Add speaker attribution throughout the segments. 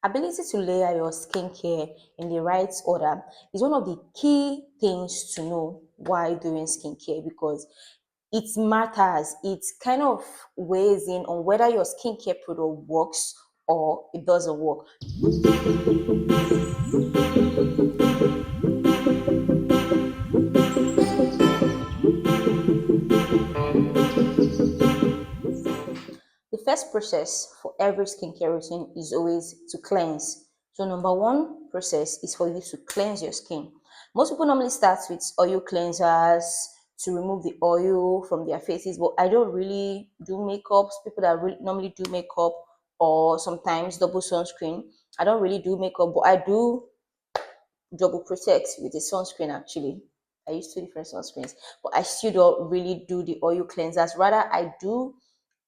Speaker 1: ability to layer your skincare in the right order is one of the key things to know while doing skincare, because it matters. It kind of weighs in on whether your skincare product works or it doesn't work. The first process for every skincare routine is always to cleanse. So number one process is for you to cleanse your skin. Most people normally start with oil cleansers to remove the oil from their faces, but I don't really do makeup. People that really normally do makeup or sometimes double sunscreen. I don't really do makeup, but I do double protect with a sunscreen actually. I use two different sunscreens, but I still don't really do the oil cleansers. Rather, I do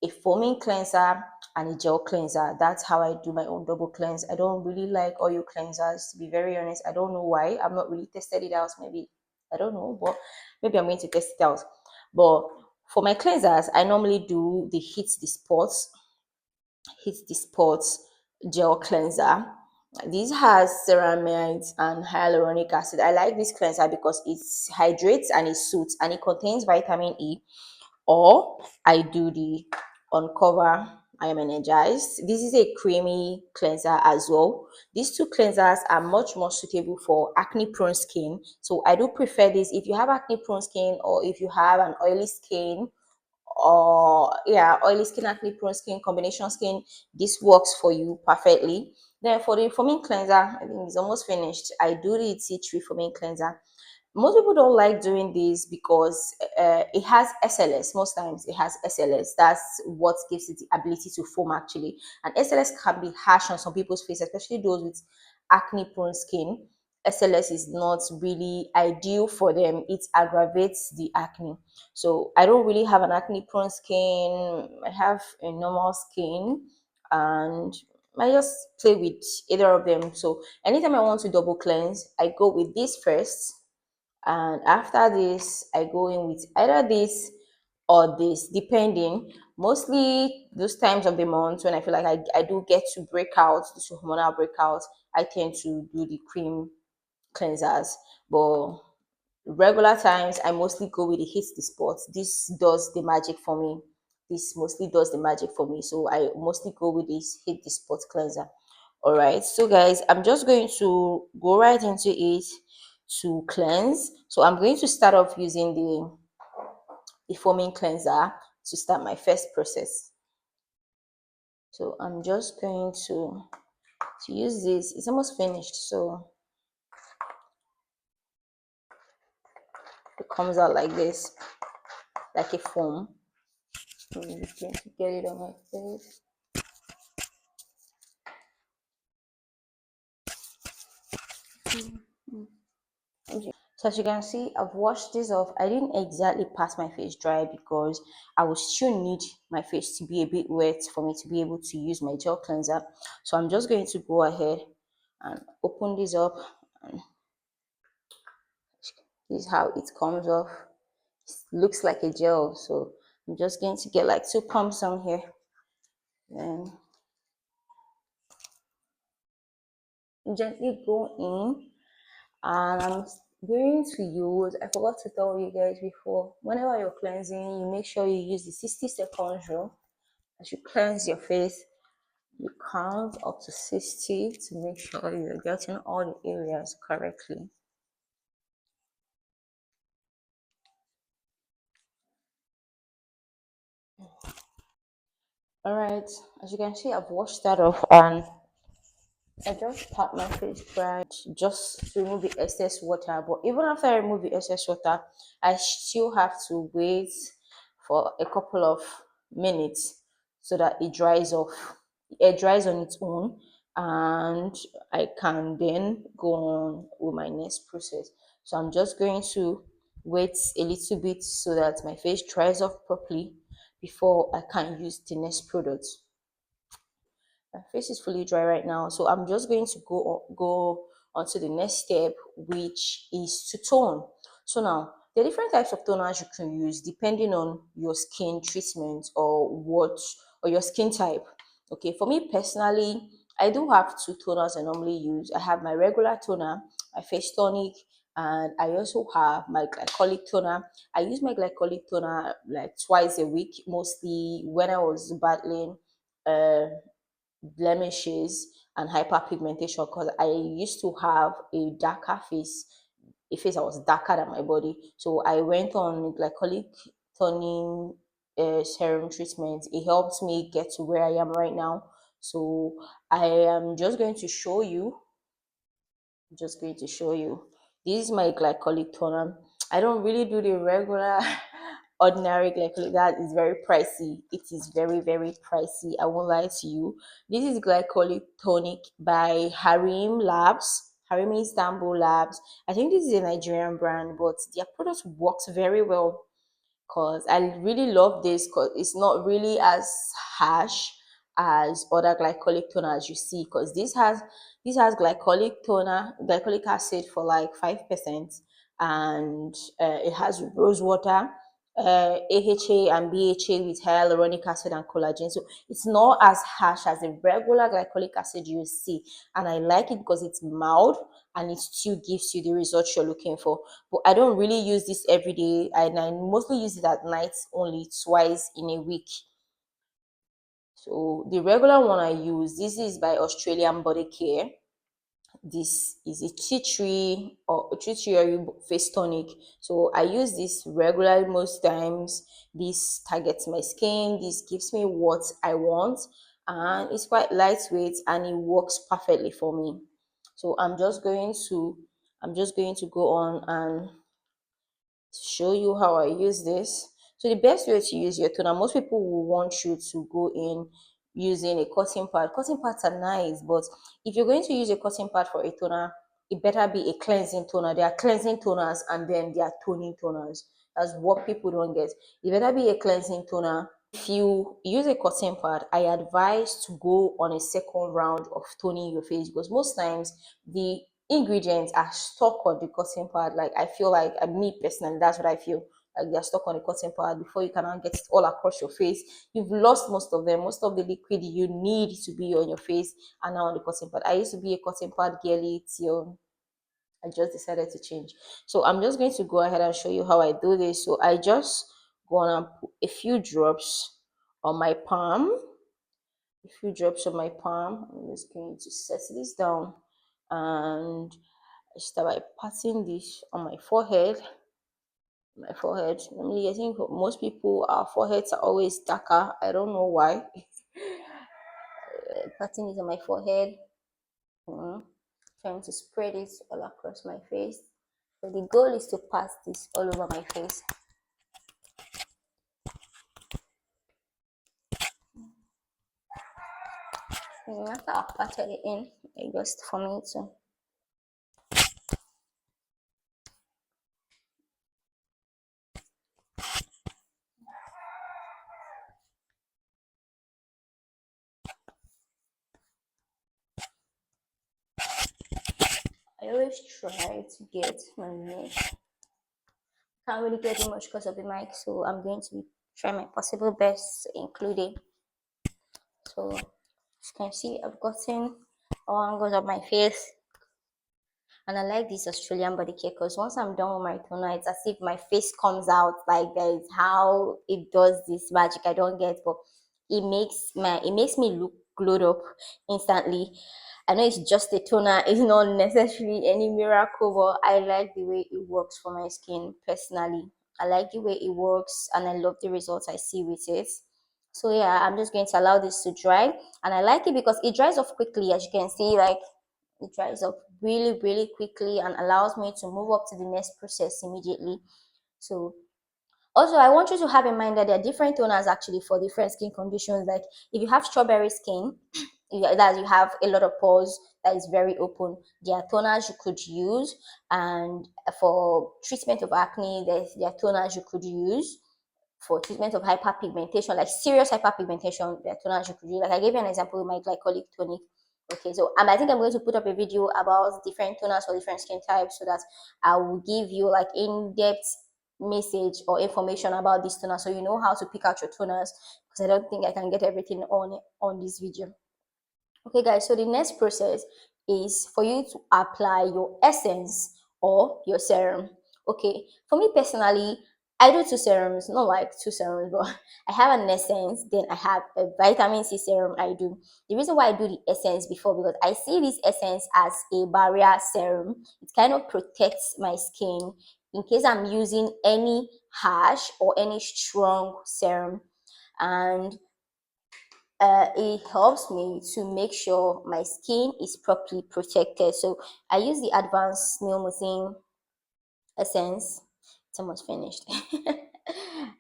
Speaker 1: a foaming cleanser and a gel cleanser. That's how I do my own double cleanse. I don't really like oil cleansers, to be very honest. I don't know why. I've not really tested it out. Maybe I don't know, but maybe I'm going to test it out. But for my cleansers, I normally do the hit the spots gel cleanser. This has ceramides and hyaluronic acid. I like this cleanser because it hydrates and it soothes and it contains vitamin E. Or I do the Uncover I Am Energized. This is a creamy cleanser as well. These two cleansers are much more suitable for acne prone skin. So I do prefer this if you have acne prone skin, or if you have an oily skin, or yeah, oily skin, acne prone skin, combination skin, this works for you perfectly. Then for the foaming cleanser, I think it's almost finished. I do the tea tree foaming cleanser. Most people don't like doing this because it has SLS. Most times it has SLS. That's what gives it the ability to foam actually. And SLS can be harsh on some people's face, especially those with acne prone skin. SLS is not really ideal for them. It aggravates the acne. So I don't really have an acne prone skin. I have a normal skin, and I just play with either of them. So anytime I want to double cleanse, I go with this first, and after this I go in with either this or this, depending. Mostly those times of the month when I feel like I do get to break out, this hormonal breakout, I tend to do the cream cleansers. But regular times I mostly go with the hit the spot. This does the magic for me. This mostly does the magic for me, so I mostly go with this hit the spot cleanser. All right, so guys, I'm just going to go right into it to cleanse. So I'm going to start off using the foaming cleanser to start my first process. So I'm just going to use this. It's almost finished, so it comes out like this, like a foam. I'm just going to get it on my face. So as you can see, I've washed this off. I didn't exactly pass my face dry because I will still need my face to be a bit wet for me to be able to use my gel cleanser. So I'm just going to go ahead and open this up, and this is how it comes off. It looks like a gel. So I'm just going to get like two pumps on here, then gently go in. And I'm going to use, I forgot to tell you guys before, whenever you're cleansing, you make sure you use the 60-second rule. As you cleanse your face, you count up to 60 to make sure you're getting all the areas correctly. All right, as you can see, I've washed that off, and I just pat my face dry just to remove the excess water. But even after I remove the excess water, I still have to wait for a couple of minutes so that it dries off. It dries on its own, and I can then go on with my next process. So I'm just going to wait a little bit so that my face dries off properly before I can use the next product. My face is fully dry right now, so I'm just going to go on to the next step, which is to tone. So now there are different types of toners you can use depending on your skin treatment or what, or your skin type. Okay, for me personally, I do have two toners I normally use. I have my regular toner, my face tonic, and I also have my glycolic toner. I use my glycolic toner like twice a week, mostly when I was battling uh, blemishes and hyperpigmentation, because I used to have a darker face, a face that was darker than my body. So I went on glycolic toning serum treatment. It helped me get to where I am right now. So I am just going to show you, just going to show you. This is my glycolic toner. I don't really do the regular ordinary glycolic. That is very pricey. It is very, very pricey. I won't lie to you. This is glycolic tonic by Harim Labs. Harim Istanbul Labs. I think this is a Nigerian brand, but their product works very well, because I really love this because it's not really as harsh as other glycolic toners you see, because this has glycolic acid for like 5%, and it has rose water, AHA and BHA with hyaluronic acid and collagen. So it's not as harsh as the regular glycolic acid you see. And I like it because it's mild and it still gives you the results you're looking for. But I don't really use this every day, and I mostly use it at night, only twice in a week. So the regular one I use, this is by Australian Body Care. This is a tea tree oil face tonic. So I use this regularly most times. This targets my skin. This gives me what I want, and it's quite lightweight and it works perfectly for me. So I'm just going to go on and show you how I use this. So the best way to use your toner, most people will want you to go in using a cotton pad. Cotton pads are nice, but if you're going to use a cotton pad for a toner, it better be a cleansing toner. There are cleansing toners and then there are toning toners. That's what people don't get. It better be a cleansing toner. If you use a cotton pad, I advise to go on a second round of toning your face, because most times the ingredients are stuck on the cotton pad. Like I feel like me personally, that's what I feel. Like they're stuck on the cotton pad before you can now get it all across your face. You've lost most of them. Most of the liquid you need to be on your face are now on the cotton pad. I used to be a cotton pad girly till I just decided to change. So I'm just going to go ahead and show you how I do this. So I just go on and put a few drops on my palm. A few drops on my palm. I'm just going to set this down, and I start by patting this on my forehead. My forehead. Normally, I think most people, our foreheads are always darker. I don't know why. Patting it on my forehead. Mm, Trying to spread it all across my face. So the goal is to pass this all over my face. After I've patted it in, just for me to I always try to get my neck. Can't really get it much because of the mic, so I'm going to try my possible best to include it. So as you can see, I've gotten all angles of my face. And I like this Australian body care because once I'm done with my toner, it's as if my face comes out. Like that is how it does this magic. I don't get, but it makes me look glowed up instantly. I know it's just a toner, it's not necessarily any miracle, but I like the way it works for my skin personally. I like the way it works and I love the results I see with it. So yeah, I'm just going to allow this to dry, and I like it because it dries off quickly. As you can see, like it dries up really, really quickly and allows me to move up to the next process immediately. So also, I want you to have in mind that there are different toners actually for different skin conditions. Like if you have strawberry skin, that you have a lot of pores, that is very open, there are toners you could use. And for treatment of acne, there are toners you could use. For treatment of hyperpigmentation, like serious hyperpigmentation, there are toners you could use. Like I gave you an example with my glycolic tonic. Okay, so I think I'm going to put up a video about different toners for different skin types, so that I will give you like in-depth message or information about this toner, so you know how to pick out your toners, because I don't think I can get everything on this video. Okay, guys, so the next process is for you to apply your essence or your serum. Okay, for me personally, I do two serums, not like two serums, but I have an essence, then I have a vitamin C serum. I do. The reason why I do the essence before, because I see this essence as a barrier serum. It kind of protects my skin in case I'm using any harsh or any strong serum. And it helps me to make sure my skin is properly protected. So I use the advanced Neomycin essence. It's almost finished.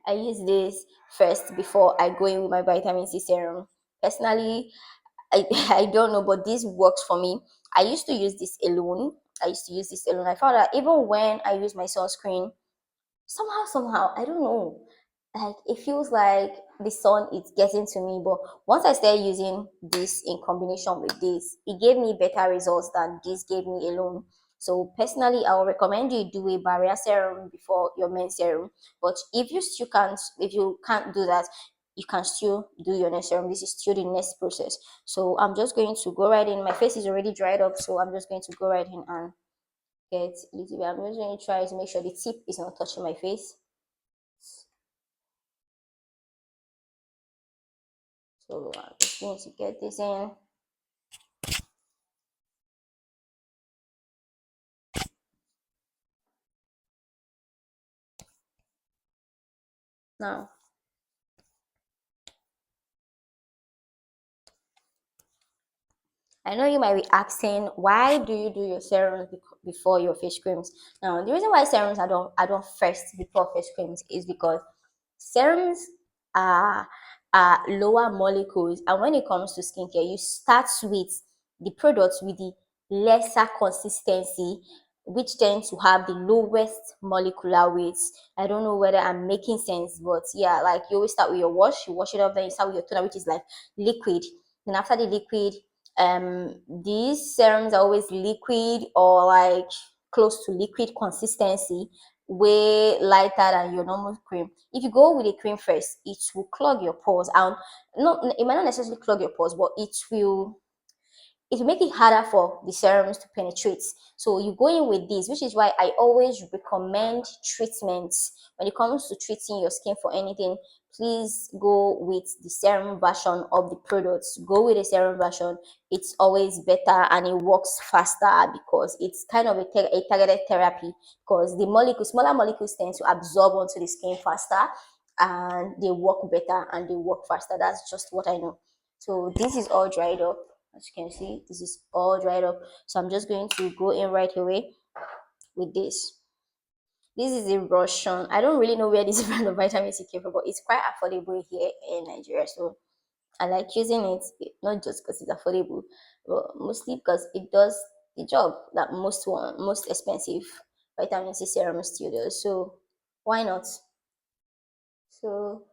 Speaker 1: I use this first before I go in with my vitamin C serum. Personally, I don't know, but this works for me. I used to use this alone. I found that even when I use my sunscreen, somehow I don't know, like it feels like the sun is getting to me. But once I started using this in combination with this, it gave me better results than this gave me alone. So personally, I will recommend you do a barrier serum before your main serum. But if you can't do that, you can still do your next serum. This is still the next process. So I'm just going to go right in. My face is already dried up, so I'm just going to go right in and get a little bit. I'm just going to try to make sure the tip is not touching my face. So I'm just going to get this in. Now, I know you might be asking, why do you do your serums before your face creams? Now, the reason why serums I don't first before face creams is because serums are lower molecules, and when it comes to skincare, you start with the products with the lesser consistency, which tend to have the lowest molecular weights. I don't know whether I'm making sense, but yeah, like you always start with your wash, you wash it up, then you start with your toner, which is like liquid. Then after the liquid, these serums are always liquid or like close to liquid consistency, way lighter than your normal cream. If you go with a cream first, it will clog your pores, and not it might not necessarily clog your pores, but it will make it harder for the serums to penetrate. So you go in with this, which is why I always recommend treatments. When it comes to treating your skin for anything, please go with the serum version of the products. Go with the serum version. It's always better and it works faster because it's kind of a targeted therapy, because the smaller molecules tend to absorb onto the skin faster, and they work better and they work faster. That's just what I know. So this is all dried up. As you can see, this is all dried up. So I'm just going to go in right away with this. This is a Russian. I don't really know where this brand of vitamin C came from, but it's quite affordable here in Nigeria. So I like using it, not just because it's affordable, but mostly because it does the job that most expensive vitamin C serum still does. So why not? So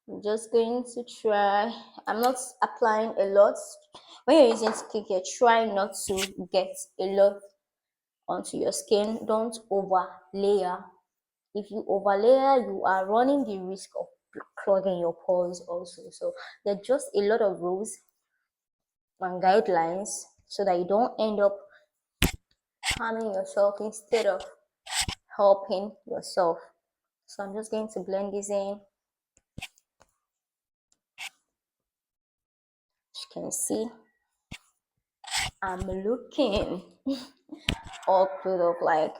Speaker 1: I'm just going to try. I'm not applying a lot. When you're using skincare, try not to get a lot onto your skin. Don't over layer. If you over layer, you are running the risk of clogging your pores also. So there are just a lot of rules and guidelines so that you don't end up harming yourself instead of helping yourself. So I'm just going to blend this in. As you can see, I'm looking all clothed up. Like,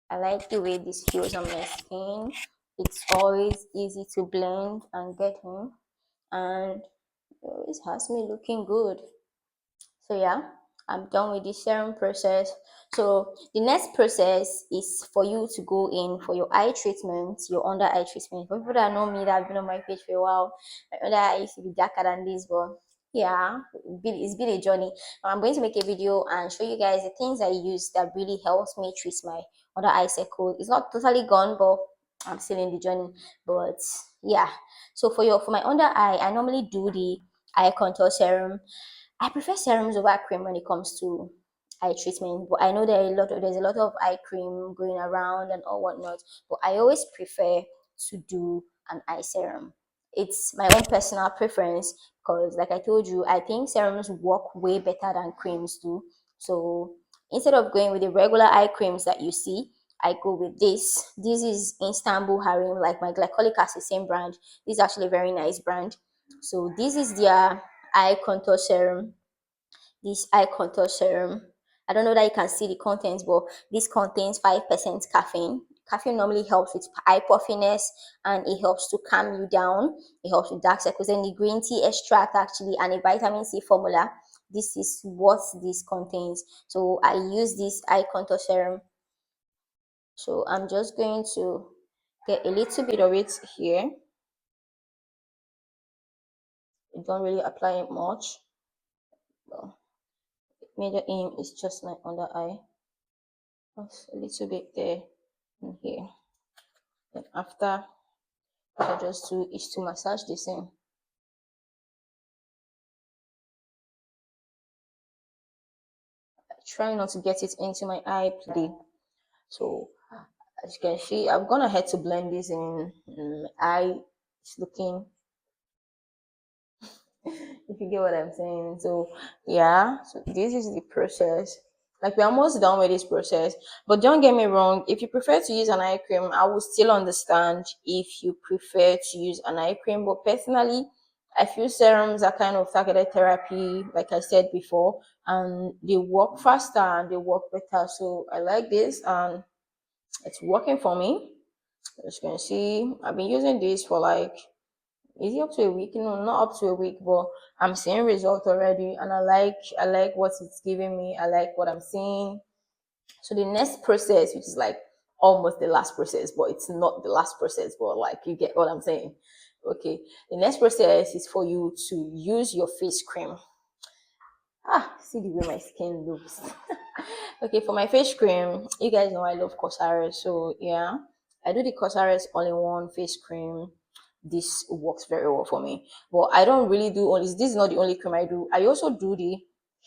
Speaker 1: I like the way this feels on my skin. It's always easy to blend and get in, and it always has me looking good. So yeah, I'm done with the serum process. So the next process is for you to go in for your eye treatment, your under eye treatment. For people that know me, that have been on my page for a while, my under eye used to be darker than this, but yeah, it's been a journey. Now I'm going to make a video and show you guys the things I use that really helps me treat my under eye circle. It's not totally gone, but I'm still in the journey. But yeah, so for my under eye, I normally do the eye contour serum. I prefer serums over cream when it comes to eye treatment, but I know there's a lot of eye cream going around and all whatnot. But I always prefer to do an eye serum. it's my own personal preference because, like I told you, I think serums work way better than creams do. So instead of going with the regular eye creams that you see, I go with this. This is Istanbul Harim, like my glycolic acid, same brand. This is actually a very nice brand. So this is their eye contour serum. This eye contour serum. I don't know that you can see the contents, but this contains 5% caffeine. Caffeine normally helps with eye puffiness and it helps to calm you down. It helps with dark circles. And the green tea extract actually and a vitamin C formula. This is what this contains. So I use this eye contour serum. So I'm just going to get a little bit of it here. I don't really apply it much. Well, major aim is just my under eye. Just a little bit there and here. Then after, I just do is to massage the same. Try not to get it into my eye today. So as you can see, I've gone ahead to blend this in. My eye is looking, if you get what I'm saying. So yeah, so this is the process. Like we're almost done with this process. But don't get me wrong, if you prefer to use an eye cream, I will still understand if you prefer to use an eye cream. But personally, I feel serums are kind of targeted therapy, like I said before, and they work faster and they work better. So I like this and it's working for me. As you can see, I've been using this for like, is it up to a week? No, not up to a week, but I'm seeing results already, and I like what it's giving me. I like what I'm seeing. So the next process, which is like almost the last process, but it's not the last process, but like you get what I'm saying. Okay, the next process is for you to use your face cream. See the way my skin looks. Okay, for my face cream, you guys know I love Cosrx, so yeah, I do the Cosrx all-in-one face cream. This works very well for me, but I don't really do only this is not the only cream I do. I also do the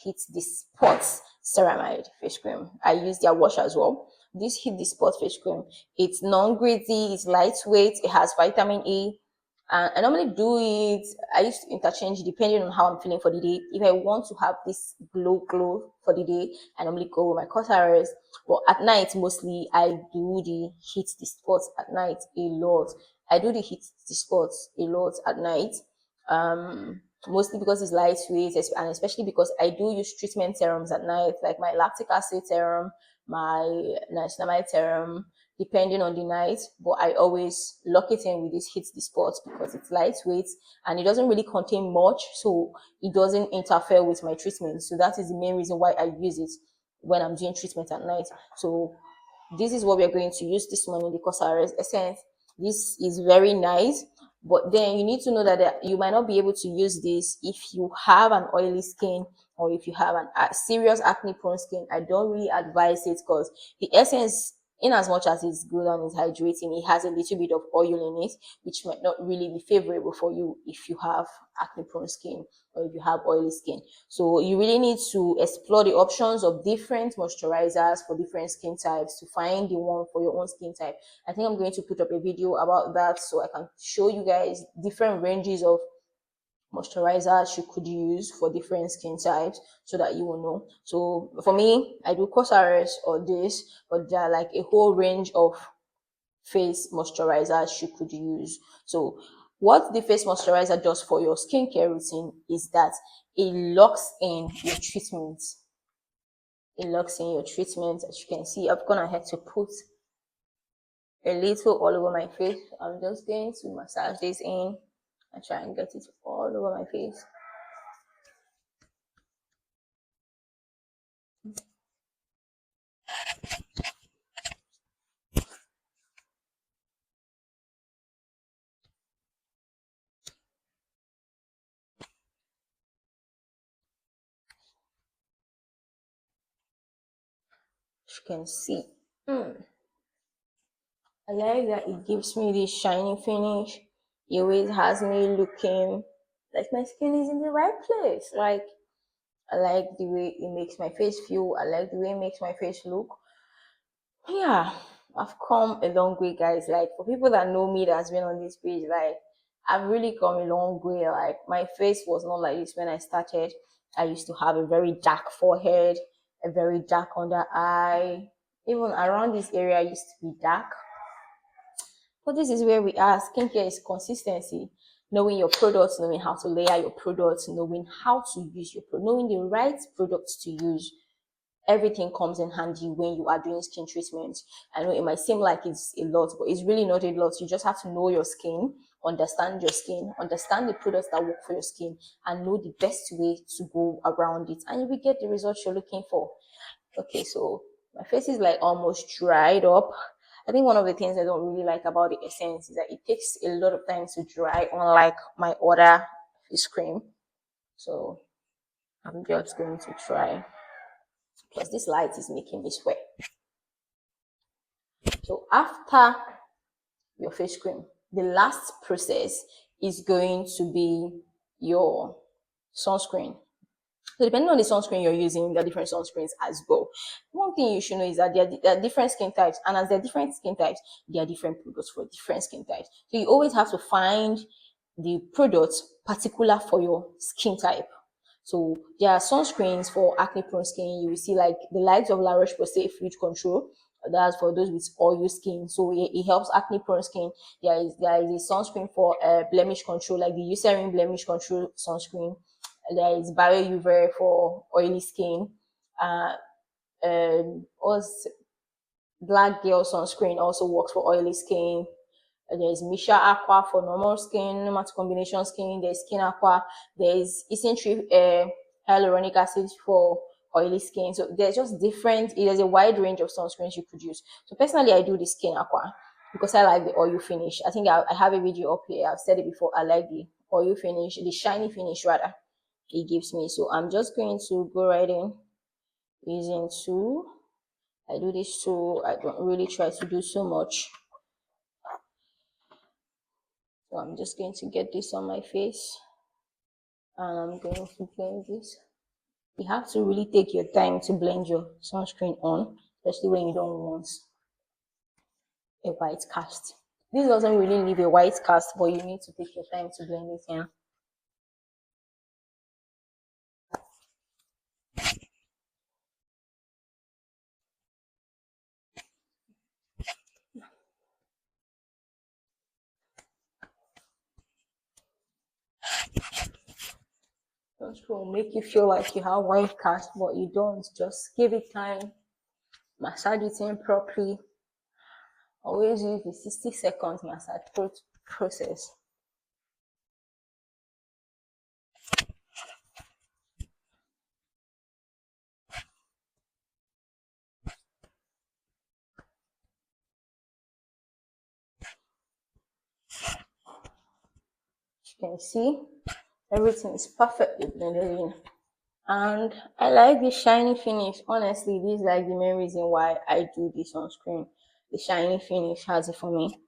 Speaker 1: Hit the Spots ceramide face cream. I use their wash as well. This Hit the Spot face cream, it's non-gritty, it's lightweight, it has vitamin E. I normally do it. I used to interchange depending on how I'm feeling for the day. If I want to have this glow for the day, I normally go with my Cosrx. But at night, mostly I do the Hit the Spots at night a lot. I do the Hit the Spots a lot at night. Mostly because it's lightweight and especially because I do use treatment serums at night, like my lactic acid serum, my niacinamide serum, depending on the night. But I always lock it in with this Hit the Spots because it's lightweight and it doesn't really contain much, so it doesn't interfere with my treatment. So that is the main reason why I use it when I'm doing treatment at night. So this is what we're going to use this morning, the Cosrx Essence. This is very nice, but then you need to know that you might not be able to use this if you have an oily skin or if you have an serious acne prone skin. I don't really advise it because the essence, in as much as it's good and it's hydrating, it has a little bit of oil in it, which might not really be favorable for you if you have acne prone skin or if you have oily skin. So you really need to explore the options of different moisturizers for different skin types to find the one for your own skin type. I think I'm going to put up a video about that so I can show you guys different ranges of moisturizers you could use for different skin types so that you will know. So for me, I do Cosrx or this, but there are like a whole range of face moisturizers you could use. So what the face moisturizer does for your skincare routine is that it locks in your treatment. It locks in your treatment. As you can see, I've gone ahead to put a little all over my face. I'm just going to massage this in and try and get it all over my face. As you can see, I like that it gives me this shiny finish. It always has me looking like my skin is in the right place. Like I like the way it makes my face feel. I like the way it makes my face look. Yeah, I've come a long way, guys. Like for people that know me that's been on this page, like I've really come a long way. Like my face was not like this when I started. I used to have a very dark forehead, a very dark under eye. Even around this area used to be dark. But this is where we are. Skincare is consistency. Knowing your products, knowing how to layer your products, knowing how to use your product, knowing the right products to use. Everything comes in handy when you are doing skin treatment. I know it might seem like it's a lot, but it's really not a lot. You just have to know your skin, understand your skin, understand the products that work for your skin, and know the best way to go around it, and you will get the results you're looking for. Okay, so my face is like almost dried up. I think one of the things I don't really like about the essence is that it takes a lot of time to dry, unlike my other face cream. So I'm just going to try. Plus, this light is making me sweat. So after your face cream, the last process is going to be your sunscreen. So depending on the sunscreen you're using, there are different sunscreens as well. One thing you should know is that there are different skin types, and as there are different skin types, there are different products for different skin types. So you always have to find the product particular for your skin type. So there are sunscreens for acne prone skin. You will see like the likes of La Roche-Posay Fluid Control. That's for those with oil skin. So it helps acne prone skin. There is a sunscreen for blemish control, like the Eucerin blemish control sunscreen. There is BioUV for oily skin. Also, Black Girl sunscreen also works for oily skin. There's Misha Aqua for normal skin, matte combination skin. There's Skin Aqua. There's Essential hyaluronic acid for oily skin. So there's just different. There's a wide range of sunscreens you could use. So personally, I do the Skin Aqua because I like the oil finish. I think I have a video up here. I've said it before. I like the oil finish, the shiny finish rather. It gives me. So I'm just going to go right in using two. I do this too. I don't really try to do so much. So I'm just going to get this on my face and I'm going to blend this. You have to really take your time to blend your sunscreen on, especially when you don't want a white cast. This doesn't really leave a white cast, but you need to take your time to blend it in. Sunscreen will make you feel like you have white cast, but you don't. Just give it time, massage it in properly. Always use the 60 seconds massage process. You can see everything is perfectly blended in. And I like the shiny finish. Honestly, this is like the main reason why I do this on screen. The shiny finish has it for me.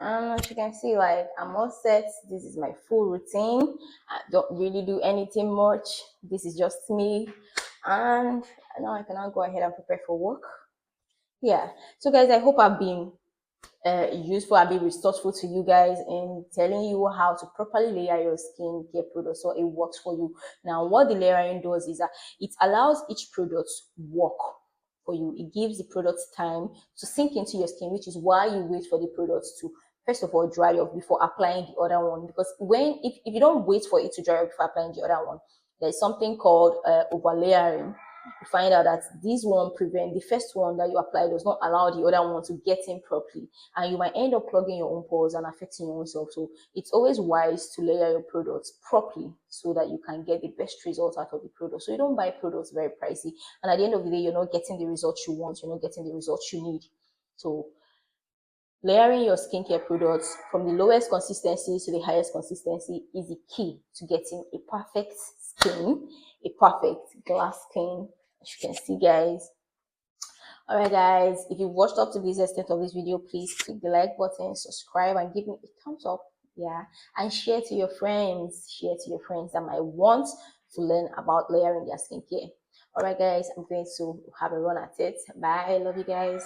Speaker 1: And as you can see, like I'm all set. This is my full routine. I don't really do anything much. This is just me. And now I can now go ahead and prepare for work. Yeah. So guys, I hope I've been useful. I'll be resourceful to you guys in telling you how to properly layer your skincare product so it works for you. Now, what the layering does is that it allows each product work for you. It gives the product time to sink into your skin, which is why you wait for the products to first of all dry off before applying the other one. Because if you don't wait for it to dry off before applying the other one, there's something called over layering. You find out that this one prevent the first one that you apply does not allow the other one to get in properly, and you might end up plugging your own pores and affecting your own self. So it's always wise to layer your products properly so that you can get the best results out of the product. So you don't buy products very pricey, and at the end of the day, you're not getting the results you want, you're not getting the results you need. So layering your skincare products from the lowest consistency to the highest consistency is the key to getting a perfect skin, a perfect glass skin, as you can see, guys. All right, guys, if you've watched up to this extent of this video, please click the like button, subscribe, and give me a thumbs up. Yeah, and share to your friends. Share to your friends that might want to learn about layering their skincare. All right, guys, I'm going to have a run at it. Bye. Love you guys.